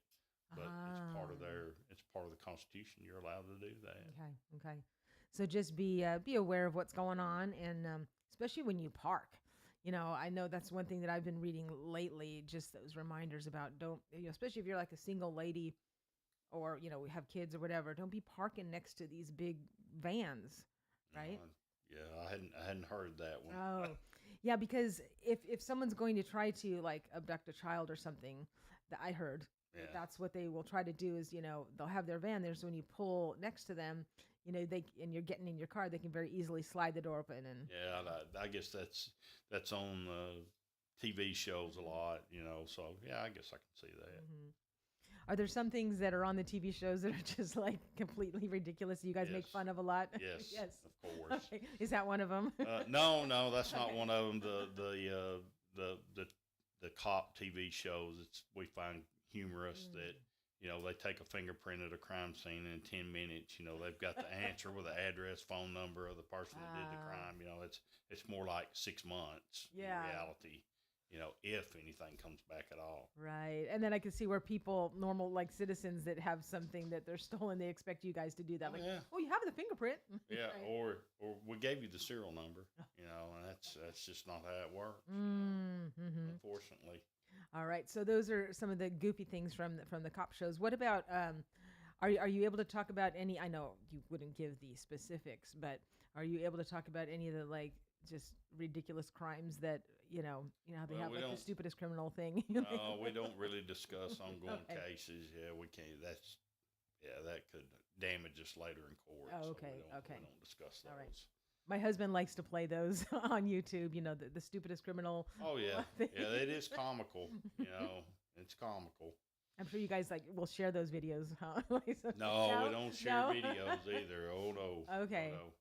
But it's part of the Constitution. You're allowed to do that. Okay. So just be aware of what's going on, and especially when you park. I know that's one thing that I've been reading lately. Just those reminders about especially if you're like a single lady, or we have kids or whatever. Don't be parking next to these big vans, right? Yeah, I hadn't heard that one. Oh, yeah. Because if someone's going to try to like abduct a child or something, that I heard. Yeah. That's what they will try to do is, they'll have their van there. So when you pull next to them, and you're getting in your car, they can very easily slide the door open. And Yeah, I guess that's on TV shows a lot, so yeah, I guess I can see that. Are there some things that are on the TV shows that are just like completely ridiculous? You guys make Yes. fun of a lot? Yes, Yes. of course. Okay. Is that one of them? No, that's not one of them. The cop TV shows, we find humorous that they take a fingerprint at a crime scene, and in 10 minutes, they've got the answer with the address, phone number of the person that did the crime. It's more like 6 months Yeah. in reality. If anything comes back at all. Right. And then I can see where people, normal like citizens that have something that they're stolen, they expect you guys to do that. Oh, Like, yeah. oh, you have the fingerprint. Yeah, Right. or we gave you the serial number, and that's just not how it works. Mm-hmm. Unfortunately. All right. So those are some of the goofy things from the cop shows. What about are you able to talk about any? I know you wouldn't give the specifics, but are you able to talk about any of the like just ridiculous crimes that how they Well, have we like the don't- stupidest criminal thing? No, we don't really discuss ongoing Okay. cases. Yeah, we can't. That could damage us later in court. Oh, so okay, we don't discuss those. All right. My husband likes to play those on YouTube. The stupidest criminal. Oh yeah, thing. yeah, it is comical. It's comical. I'm sure you guys will share those videos. Huh? No, we don't share videos either. Oh no. Okay. Oh, no.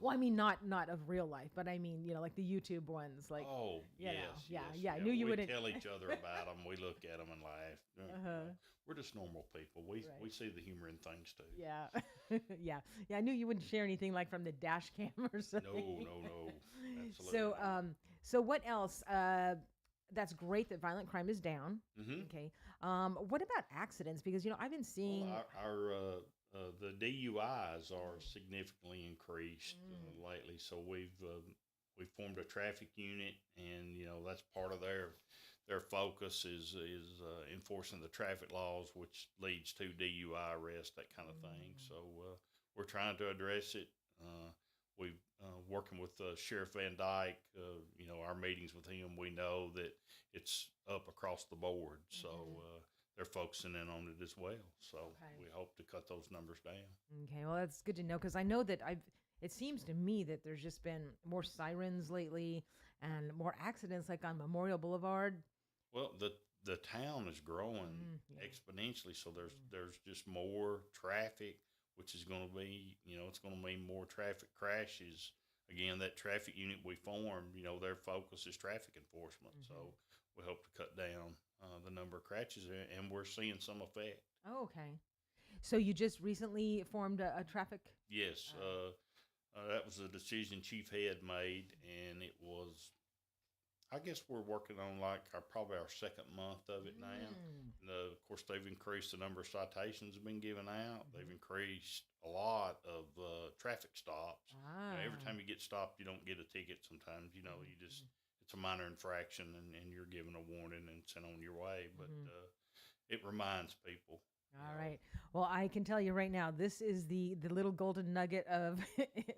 Well, I mean, not of real life, but I mean, like the YouTube ones, like. Oh, you know, yes, yeah. I yes. knew you we wouldn't. tell each other about them. We look at them and laugh. We're just normal people. We Right. see the humor in things too. Yeah, yeah. I knew you wouldn't share anything like from the dash cam or something. No, absolutely. So, not. so what else? That's great that violent crime is down. Mhm. Okay. What about accidents? Because I've been seeing. Well, our the DUIs are significantly increased lately. So we formed a traffic unit, and that's part of their focus is enforcing the traffic laws, which leads to DUI arrest, that kind of thing. So we're trying to address it. We working with Sheriff Van Dyke. Our meetings with him, we know that it's up across the board. So they're focusing in on it as well. So we hope to cut those numbers down. Okay, well, that's good to know because I know that it seems to me that there's just been more sirens lately and more accidents, like on Memorial Boulevard. Well, the town is growing exponentially, so there's just more traffic, which is going to be, it's going to mean more traffic crashes. Again, that traffic unit we formed, their focus is traffic enforcement. So we hope to cut down the number of crashes, and we're seeing some effect. Oh, okay. So you just recently formed a traffic. Yes, that was a decision Chief Head made, and it was. I guess we're working on probably our second month of it now. And, of course, they've increased the number of citations that have been given out. They've increased a lot of traffic stops. Every time you get stopped, you don't get a ticket. Sometimes, you just it's a minor infraction, and you're given a warning and sent on your way. But it reminds people. All right. Well, I can tell you right now, this is the little golden nugget of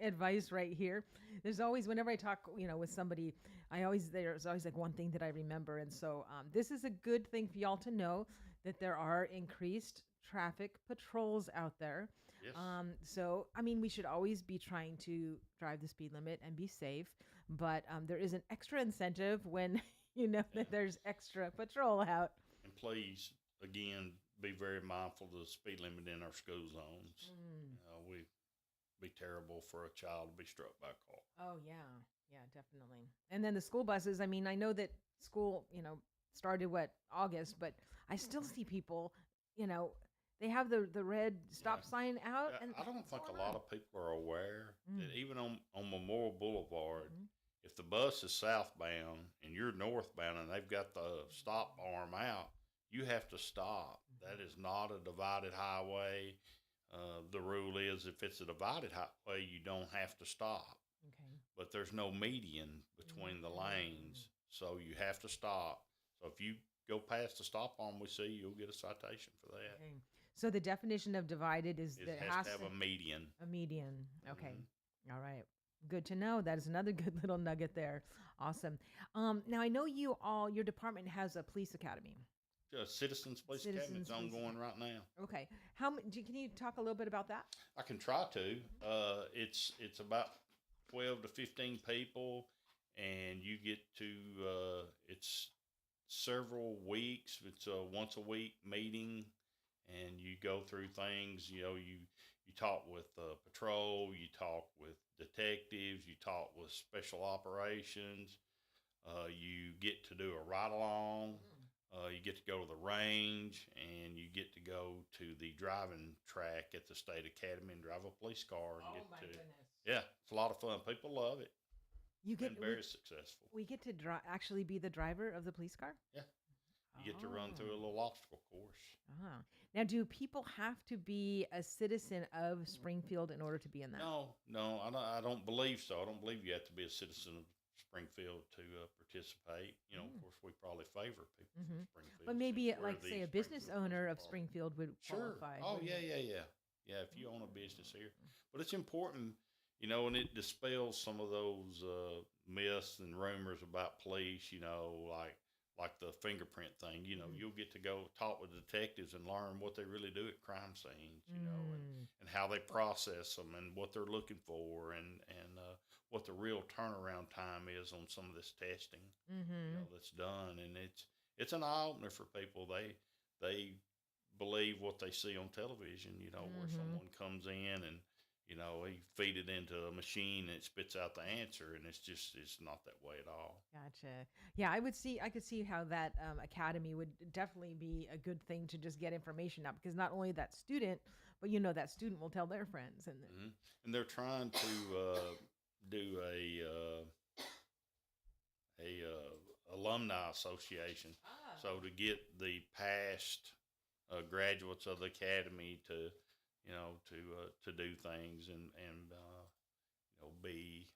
advice right here. There's always, whenever I talk, with somebody, there's always like one thing that I remember. And so this is a good thing for y'all to know that there are increased traffic patrols out there. Yes. So, I mean, we should always be trying to drive the speed limit and be safe. But there is an extra incentive when that there's extra patrol out. And please, again, be very mindful of the speed limit in our school zones. We'd be terrible for a child to be struck by a car. Oh, yeah, definitely. And then the school buses, I mean, I know that school, started August, but I still see people, they have the red stop sign out. And I don't think a lot of people are aware that even on Memorial Boulevard, if the bus is southbound and you're northbound and they've got the stop arm out, you have to stop. That is not a divided highway. The rule is if it's a divided highway, you don't have to stop. Okay. But there's no median between the lanes, so you have to stop. So if you go past the stop arm we see, you'll get a citation for that. Okay. So the definition of divided is that It has to have a median. A median. Okay. All right. Good to know. That is another good little nugget there. Awesome. Now I know your department has a police academy. Citizens Police Academy is ongoing right now. Okay. Can you talk a little bit about that? I can try to. It's about 12 to 15 people, and you get to. It's several weeks. It's a once a week meeting, and you go through things. You talk with patrol, you talk with detectives, you talk with special operations. You get to do a ride along. You get to go to the range, and you get to go to the driving track at the state academy and drive a police car. And Goodness! Yeah, it's a lot of fun. People love it. You get very successful. We get to actually be the driver of the police car. Yeah, you get to run through a little obstacle course. Now, do people have to be a citizen of Springfield in order to be in that? No, I don't believe so. I don't believe you have to be a citizen of Springfield to participate. Of course, we probably favor people from Springfield. But maybe, say, a business owner of Springfield would qualify. Oh, yeah. Yeah, if you own a business here. But it's important, and it dispels some of those myths and rumors about police, like the fingerprint thing. You'll get to go talk with detectives and learn what they really do at crime scenes, and how they process them and what they're looking for and what the real turnaround time is on some of this testing that's done. And it's an eye opener for people. They believe what they see on television, where someone comes in and he feed it into a machine and it spits out the answer, and it's not that way at all. Gotcha. Yeah, I could see how that academy would definitely be a good thing to just get information out, because not only that student, but that student will tell their friends, and then, And they're trying to do a alumni association, so to get the past graduates of the academy to to do things and be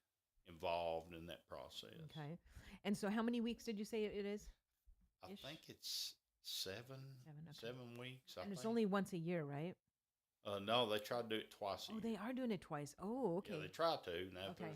involved in that process. okay. And so, how many weeks did you say it is? I Ish? think it's seven, Okay. 7 weeks. And it's think. only once a year, right? No, they try to do it twice a Oh, year. they are doing it twice. Oh, Yeah, okay. they try to. Now, if Okay.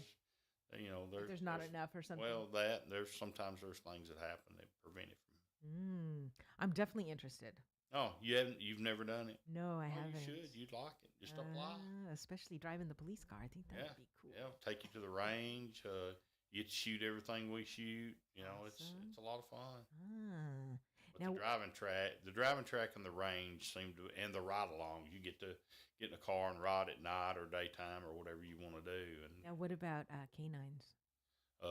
there's There's not enough or something. Well, there's sometimes there's things that happen that prevent it from. I'm definitely interested. Oh, you've never done it? No, I Oh, haven't. you should. You'd like it. Just apply. Especially driving the police car. I think that Yeah, would be cool. yeah. Take you to the range. You get to shoot everything we shoot. Awesome. It's a lot of fun. Ah. But Now- the driving track and the range seem to, and the ride alongs. You get to get in a car and ride at night or daytime or whatever you want to do. And Now, what about canines?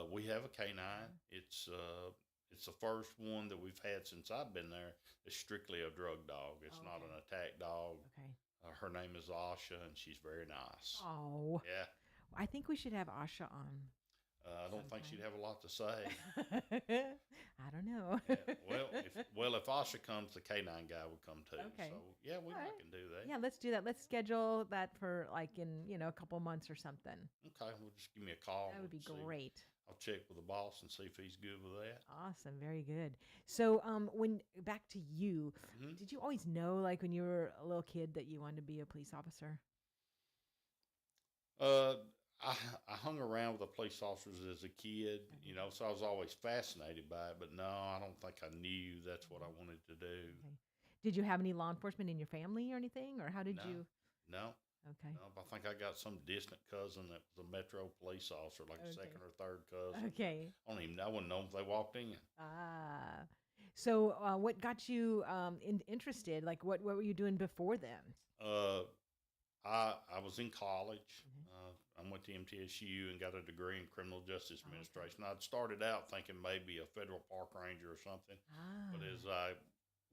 we have a canine. It's the first one that we've had since I've been there. It's strictly a drug dog. It's not an attack dog. Okay. Her name is Asha, and she's very nice. Oh, Yeah. I think we should have Asha on. I don't think she'd sometime. have a lot to say. I don't know. Yeah, if Asha comes, the canine guy would come too. Okay. So yeah, we All right. can do that. Yeah, let's do that. Let's schedule that for like in a couple months or something. Okay, well, just give me a call. That would be and see. great. I'll check with the boss and see if he's good with that. Awesome, very good. So, when back to you, Mhm. did you always know, like when you were a little kid, that you wanted to be a police officer? I hung around with the police officers as a kid, so I was always fascinated by it. But no, I don't think I knew that's what I wanted to do. Okay. Did you have any law enforcement in your family or anything, or how did No. you? No, Okay. no, I think I got some distant cousin that was a Metro police officer, like a Okay. second or third cousin. Okay. I wouldn't know if they walked in. Ah. So, what got you interested? Like, what were you doing before then? I was in college. Mhm. I went to MTSU and got a degree in criminal justice administration. I'd started out thinking maybe a federal park ranger or something, Ah. but as I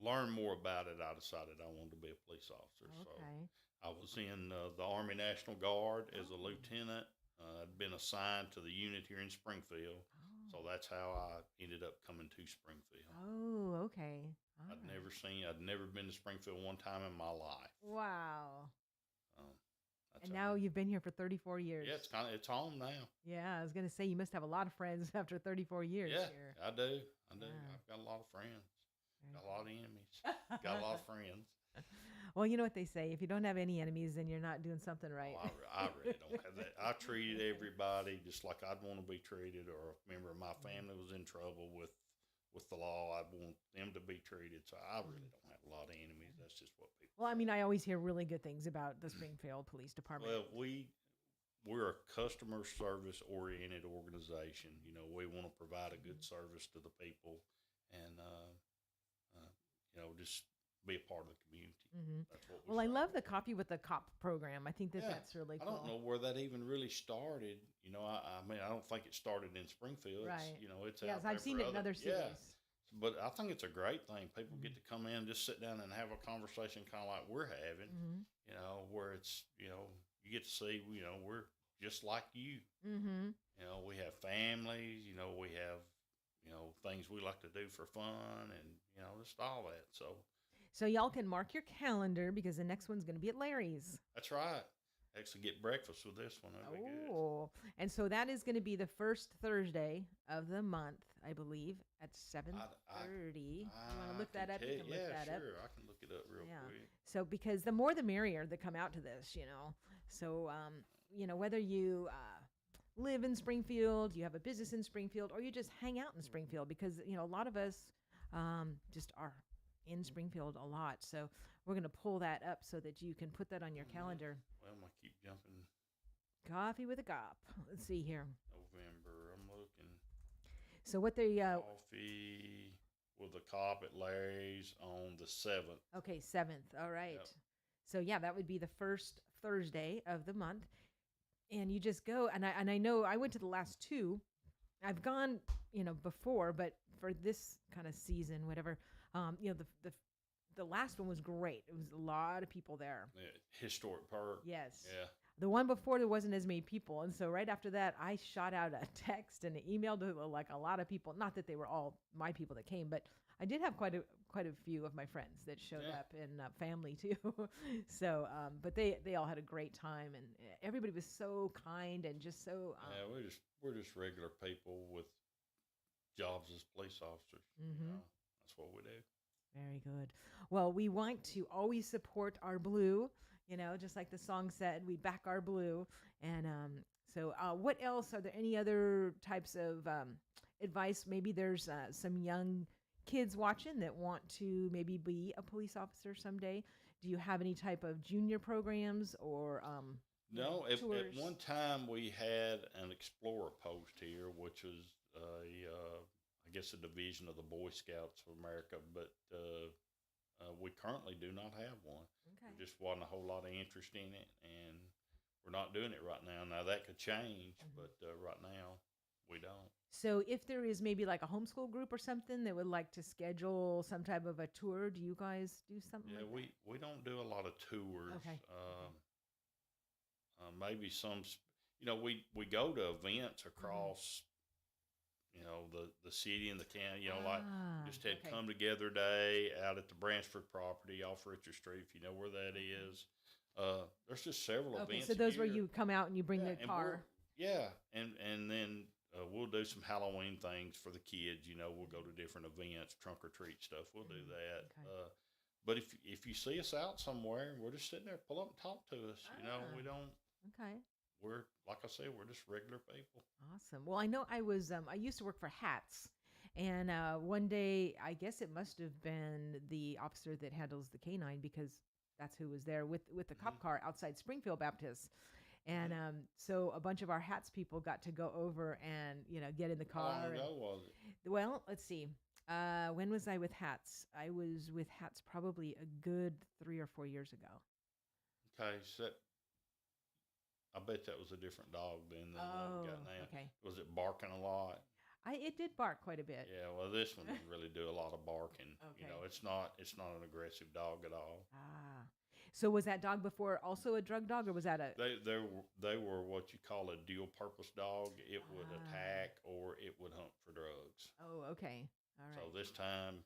learned more about it, I decided I wanted to be a police officer. So Okay. I was in the Army National Guard as a lieutenant. I'd been assigned to the unit here in Springfield, so that's how I ended up coming to Springfield. Oh, okay. I'd Ah. never been to Springfield one time in my life. Wow. That's And how- now you've been here for 34 years. yeah, it's home now. Yeah, I was gonna say you must have a lot of friends after 34 years Yeah, here. I do. Yeah. I've got a lot of friends. Very Got a lot of enemies. Got a lot of friends. Well, you know what they say: if you don't have any enemies, then you're not doing something right. Oh, I really don't have that. I treated everybody just like I'd want to be treated, or if a member of my family was in trouble with the law, I'd want them to be treated. So I really don't have a lot of enemies. That's just what people. Well, I mean, I always hear really good things about the Springfield Police Department. Well, we're a customer service oriented organization. We want to provide a good service to the people, and just be a part of the community. Mhm. That's what. Well, I love the Coffee with the Cop program. I think Yeah, that's really I cool. don't know where that even really started. I mean, I don't think it started in Springfield. Right. It's Yes, out there I've seen for it in other cities. Yeah, but I think it's a great thing. People Mm-hmm. get to come in, just sit down and have a conversation, kind of like we're having. Mm-hmm. Where it's you get to see we're just like you. Mm-hmm. We have families. We have things we like to do for fun, and just all that. So y'all can mark your calendar because the next one's going to be at Larry's. That's right. Actually, get breakfast with this one. That'd be good. Oh, and so that is going to be the first Thursday of the month, I believe, at 7:30. You want to look that up? You can look that up. Sure. I can look it up real Yeah. quick. So because the more the merrier that come out to this, So whether you live in Springfield, you have a business in Springfield, or you just hang out in Springfield, because a lot of us just are in Springfield a lot. So we're going to pull that up so that you can put that on your calendar. Well, I keep jumping. Coffee with a Cop. Let's see here. November. I'm looking. So what they Coffee with a Cop at Larry's on the 7th. okay, 7th. All right. Yep. So yeah, that would be the first Thursday of the month. and you just go. And I know I went to the last two. I've gone, before, but for this kind of season, whatever, the last one was great. It was a lot of people there. Yeah, historic park. Yes. Yeah. The one before, there wasn't as many people, and so right after that, I shot out a text and an email to like a lot of people. Not that they were all my people that came, but I did have quite a few of my friends that showed up, and family too. So, but they all had a great time, and everybody was so kind and just so. Yeah, we're just regular people with jobs as police officers. Mhm. That's what we do. Very good. Well, we want to always support our blue, just like the song said, we back our blue. And so what else? Are there any other types of advice? Maybe there's some young kids watching that want to maybe be a police officer someday. Do you have any type of junior programs or No, at tours? one time we had an Explorer post here, which was I guess a division of the Boy Scouts of America, but we currently do not have one. Okay. There just wasn't a whole lot of interest in it, and we're not doing it right now. Now that could change, but right now we don't. So if there is maybe like a homeschool group or something that would like to schedule some type of a tour, do you guys do something Yeah, like we don't do a lot of tours. Okay. Maybe some, we go to events across, the city and the county, like just had okay. Come Together Day out at the Branchford property off Richard Street, if you know where that is. There's just several Okay, events. so those where here. you come out and you bring Yeah, the and car. and then we'll do some Halloween things for the kids. We'll go to different events, trunk or treat stuff. We'll do that. Okay. But if you see us out somewhere and we're just sitting there, pull up and talk to us. We don't. Okay. We're, like I said, we're just regular people. Awesome. Well, I know I used to work for Hats. And one day, I guess it must have been the officer that handles the canine, because that's who was there with the cop car outside Springfield Baptist. And so a bunch of our Hats people got to go over and, get in the car. How long ago was it? Well, let's see. When was I with Hats? I was with Hats probably a good 3 or 4 years ago. Okay, so I bet that was a different dog than the one we got now. Okay. Was it barking a lot? It did bark quite a bit. Yeah, well, this one didn't really do a lot of barking. Okay. It's not an aggressive dog at all. Ah. So was that dog before also a drug dog, or was that a? They were what you call a dual purpose dog. It would attack or it would hunt for drugs. Oh, okay. All right. So this time,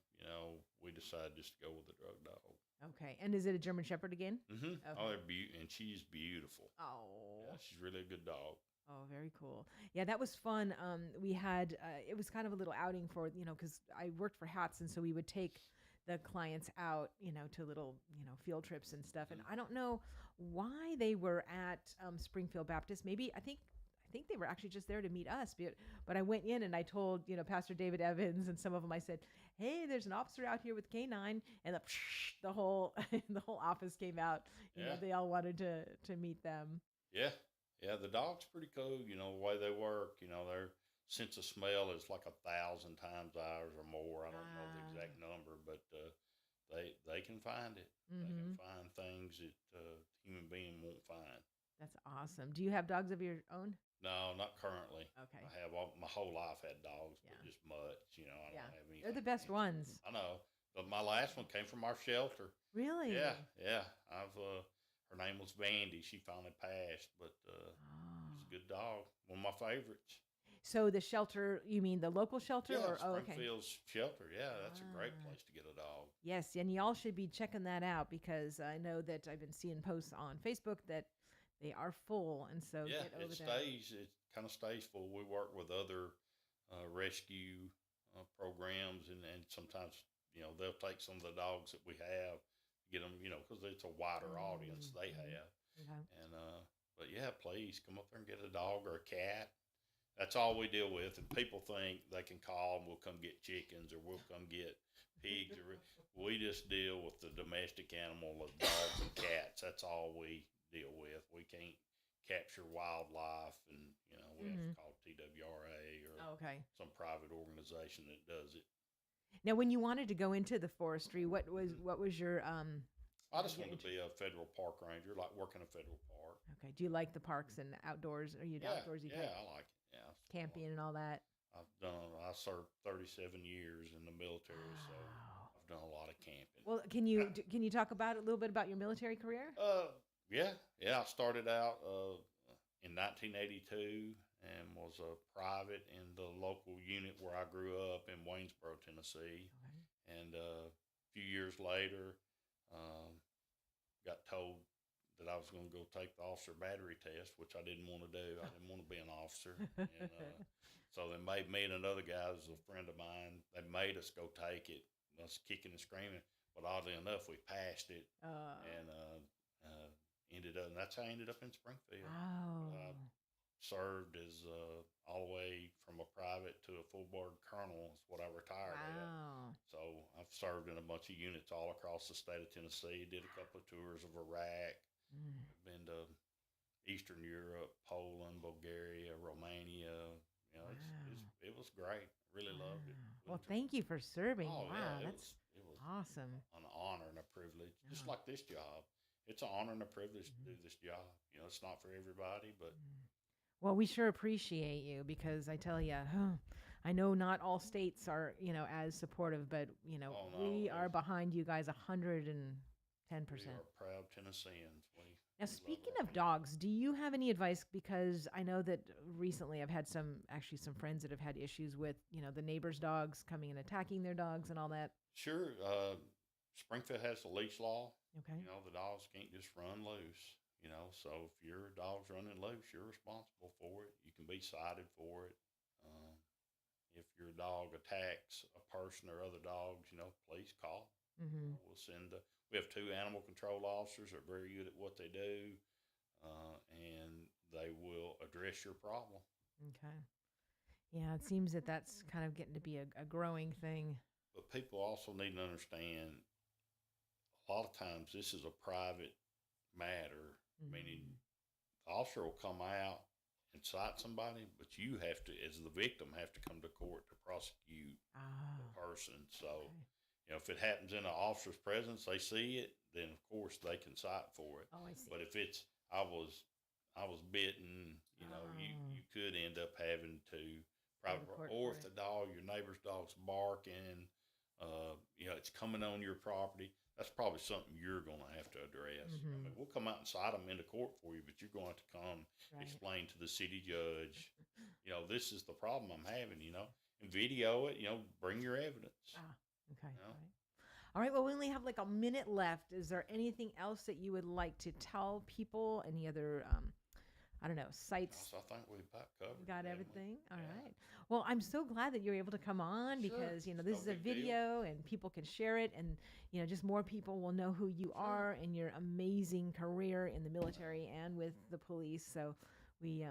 we decided just to go with the drug dog. Okay. And is it a German Shepherd again? Mm-hmm. Okay. Oh, and she's beautiful. Oh. Yeah, she's really a good dog. Oh, very cool. Yeah, that was fun. We had, it was kind of a little outing for, because I worked for Hats, and so we would take the clients out, to little, field trips and stuff. And I don't know why they were at Springfield Baptist. Maybe I think they were actually just there to meet us. But I went in and I told, Pastor David Evans and some of them, I said, hey, there's an officer out here with K9, and the whole the whole office came out. They all wanted to meet them. Yeah. Yeah, the dog's pretty cool, the way they work. Their sense of smell is like 1,000 times ours or more. I don't know the exact number, but they can find it. Mm-hmm. They can find things that human being won't find. That's awesome. Do you have dogs of your own? No, not currently. Okay. I have my whole life had dogs, but just mutts. I don't have anything. They're the best ones. I know, but my last one came from our shelter. Really? Yeah. I've her name was Vandy. She finally passed, but she's a good dog. One of my favorites. So the shelter, you mean the local shelter? Yeah, okay. Springfield's shelter. Yeah, that's a great place to get a dog. Yes, and y'all should be checking that out, because I know that I've been seeing posts on Facebook that they are full, and so get over there. It kind of stays full. We work with other rescue programs, and sometimes they'll take some of the dogs that we have, get them, because it's a wider audience they have. Okay. And but yeah, please come up there and get a dog or a cat. That's all we deal with. And people think they can call and we'll come get chickens or we'll come get pigs. We just deal with the domestic animal of dogs and cats. That's all we deal with. We can't capture wildlife, and we have to call TWRA or some private organization that does it. Now, when you wanted to go into the forestry, what was your I just wanted to be a federal park ranger, like working a federal park. Okay. Do you like the parks and outdoors? Are you outdoorsy type? I like it. Yeah, Camping and all that. I served 37 years in the military, so I've done a lot of camping. Well, can you talk about a little bit about your military career? Yeah. I started out in 1982 and was a private in the local unit where I grew up in Waynesboro, Tennessee. Okay. And a few years later, got told that I was going to go take the officer battery test, which I didn't want to do. I didn't want to be an officer. And so they made me and another guy who was a friend of mine, they made us go take it, us kicking and screaming. But oddly enough, we passed it and ended up, and that's how I ended up in Springfield. Oh. Served as all the way from a private to a full board colonel is what I retired at. So I've served in a bunch of units all across the state of Tennessee, did a couple of tours of Iraq, been to Eastern Europe, Poland, Bulgaria, Romania. You know, it was great. Really loved it. Well, thank you for serving. Oh, wow, yeah, that's it was awesome. An honor and a privilege, just like this job. It's an honor and a privilege to do this job. You know, it's not for everybody, but well, we sure appreciate you because I tell you, I know not all states are, as supportive, but, we are behind you guys 110%. We are proud Tennesseans. Now, speaking of dogs, do you have any advice? Because I know that recently I've had some friends that have had issues with, the neighbors' dogs coming and attacking their dogs and all that. Sure. Springfield has the leash law. Okay. The dogs can't just run loose. So if your dog's running loose, you're responsible for it. You can be cited for it. If your dog attacks a person or other dogs, please call. Mm-hmm. We have 2 animal control officers that are very good at what they do, and they will address your problem. Okay. Yeah, it seems that that's kind of getting to be a growing thing. But people also need to understand a lot of times this is a private matter, meaning the officer will come out and cite somebody, but you have to, as the victim, have to come to court to prosecute the person. So, if it happens in an officer's presence, they see it, then of course they can cite for it. Oh, I see. But if it's, I was bitten, you could end up having to private, or if the dog, your neighbor's dog's barking, it's coming on your property. That's probably something you're going to have to address. I mean, we'll come out and cite them into court for you, but you're going to have to come explain to the city judge, this is the problem I'm having, and video it, bring your evidence. Okay. All right. Well, we only have like a minute left. Is there anything else that you would like to tell people? Any other, sites? I think we've about covered. Got everything? All right. Well, I'm so glad that you're able to come on because, this is a video and people can share it and, just more people will know who you are and your amazing career in the military and with the police. So we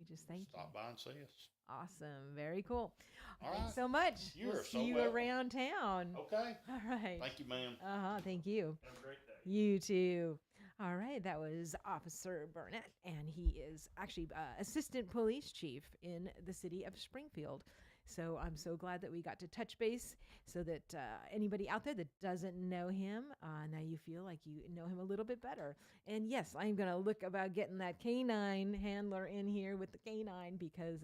just thank you. Stop by and see us. Awesome. Very cool. All Thanks right. so much. We'll see you around town. Okay. All right. Thank you, ma'am. Thank you. Have a great day. You too. All right. That was Officer Burnett, and he is actually Assistant Police Chief in the city of Springfield. So I'm so glad that we got to touch base so that anybody out there that doesn't know him, now you feel like you know him a little bit better. And yes, I'm going to look about getting that canine handler in here with the canine because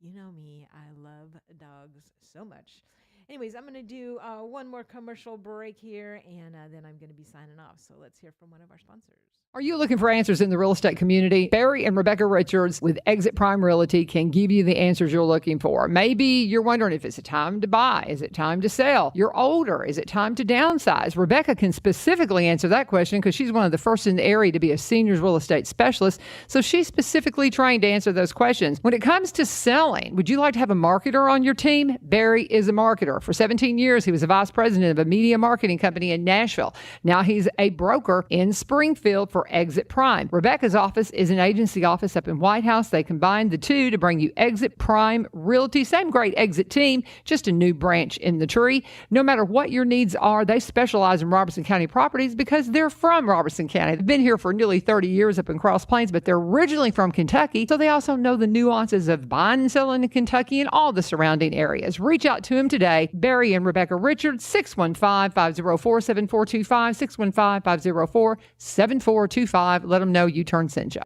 you know me, I love dogs so much. Anyways, I'm going to do one more commercial break here, and then I'm going to be signing off. So let's hear from one of our sponsors. Are you looking for answers in the real estate community? Barry and Rebecca Richards with Exit Prime Realty can give you the answers you're looking for. Maybe you're wondering if it's a time to buy. Is it time to sell? You're older. Is it time to downsize? Rebecca can specifically answer that question because she's one of the first in the area to be a seniors real estate specialist. So she's specifically trained to answer those questions. When it comes to selling, would you like to have a marketer on your team? Barry is a marketer. For 17 years, he was a vice president of a media marketing company in Nashville. Now he's a broker in Springfield for Exit Prime. Rebecca's office is an agency office up in White House. They combined the two to bring you Exit Prime Realty. Same great Exit team, just a new branch in the tree. No matter what your needs are, they specialize in Robertson County properties because they're from Robertson County. They've been here for nearly 30 years up in Cross Plains, but they're originally from Kentucky, so they also know the nuances of buying and selling in Kentucky and all the surrounding areas. Reach out to him today today. Barry and Rebecca Richards, 615-504-7425, 615-504-7425. Let them know U-Turn sent you.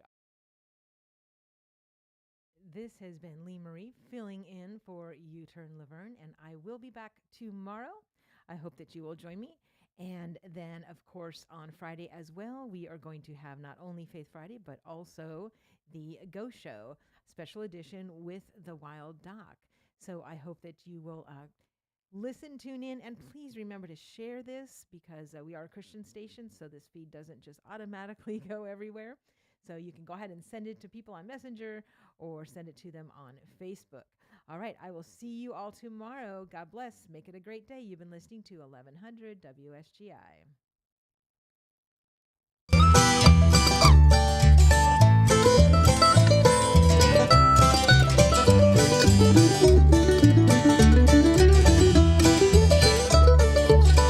This has been Lee Marie filling in for U-Turn Laverne, and I will be back tomorrow. I hope that you will join me. And then, of course, on Friday as well, we are going to have not only Faith Friday, but also the Go Show special edition with the Wild Doc. So I hope that you will listen, tune in, and please remember to share this because we are a Christian station, so this feed doesn't just automatically go everywhere. So you can go ahead and send it to people on Messenger or send it to them on Facebook. All right, I will see you all tomorrow. God bless. Make it a great day. You've been listening to 1100 WSGI.